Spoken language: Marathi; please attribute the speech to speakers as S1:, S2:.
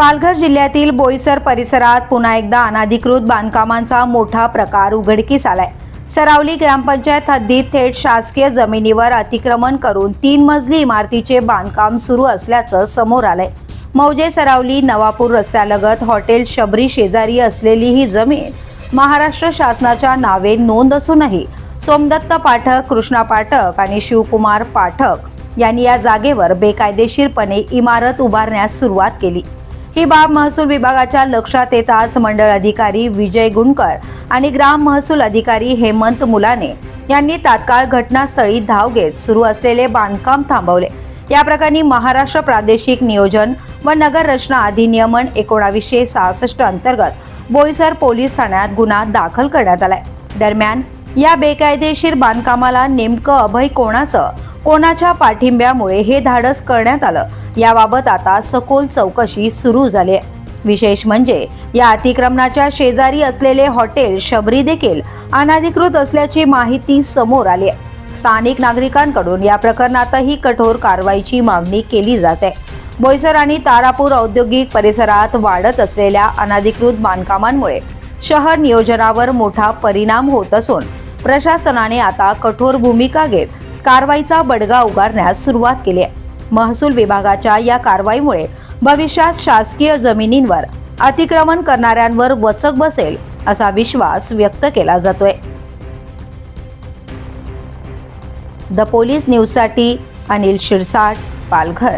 S1: पालघर जिल्ह्यातील बोईसर परिसरात पुन्हा एकदा अनधिकृत बांधकामांचा मोठा प्रकार उघडकीस आलाय। सरावली ग्रामपंचायत हद्दीत थेट शासकीय जमिनीवर अतिक्रमण करून 3 मजली इमारतीचे बांधकाम सुरू असल्याचं समोर आलंय। मौजे सरावली नवापूर रस्त्यालगत हॉटेल शबरी शेजारी असलेली ही जमीन महाराष्ट्र शासनाच्या नावे नोंद असूनही सोमदत्त पाठक, कृष्णा पाठक आणि शिवकुमार पाठक यांनी या जागेवर बेकायदेशीरपणे इमारत उभारण्यास सुरुवात केली। ही बाब महसूल विभागाच्या लक्षात येताच मंडळ अधिकारी विजय गुणकर आणि ग्राम महसूल अधिकारी हेमंत मुलाने यांनी तात्काळ घटनास्थळी धाव घेत सुरू असलेले बांधकाम थांबवले। या प्रकरणी महाराष्ट्र प्रादेशिक नियोजन व नगर रचना अधिनियमन 1966 अंतर्गत बोईसर पोलीस ठाण्यात गुन्हा दाखल करण्यात आलाय। दरम्यान या बेकायदेशीर बांधकामाला नेमकं अभय कोणाच्या पाठिंब्यामुळे हे धाडस करण्यात आलं याबाबत आता सखोल चौकशी सुरू झाली आहे। विशेष म्हणजे या अतिक्रमणाच्या शेजारी असलेले हॉटेल शबरी देखील अनधिकृत असल्याची माहिती समोर आली आहे। स्थानिक नागरिकांकडून या प्रकरणातही कठोर कारवाईची मागणी केली जात आहे। बोईसर आणि तारापूर औद्योगिक परिसरात वाढत असलेल्या अनधिकृत बांधकामांमुळे शहर नियोजनावर मोठा परिणाम होत असून प्रशासनाने आता कठोर भूमिका घेत कारवाईचा बडगा उगारण्यास सुरुवात केली आहे। महसूल विभागाच्या या कारवाईमुळे भविष्यात शासकीय जमिनींवर अतिक्रमण करणाऱ्यांवर वचक बसेल असा विश्वास व्यक्त केला जातोय। द पोलीस न्यूजसाठी अनिल शिरसाट, पालघर।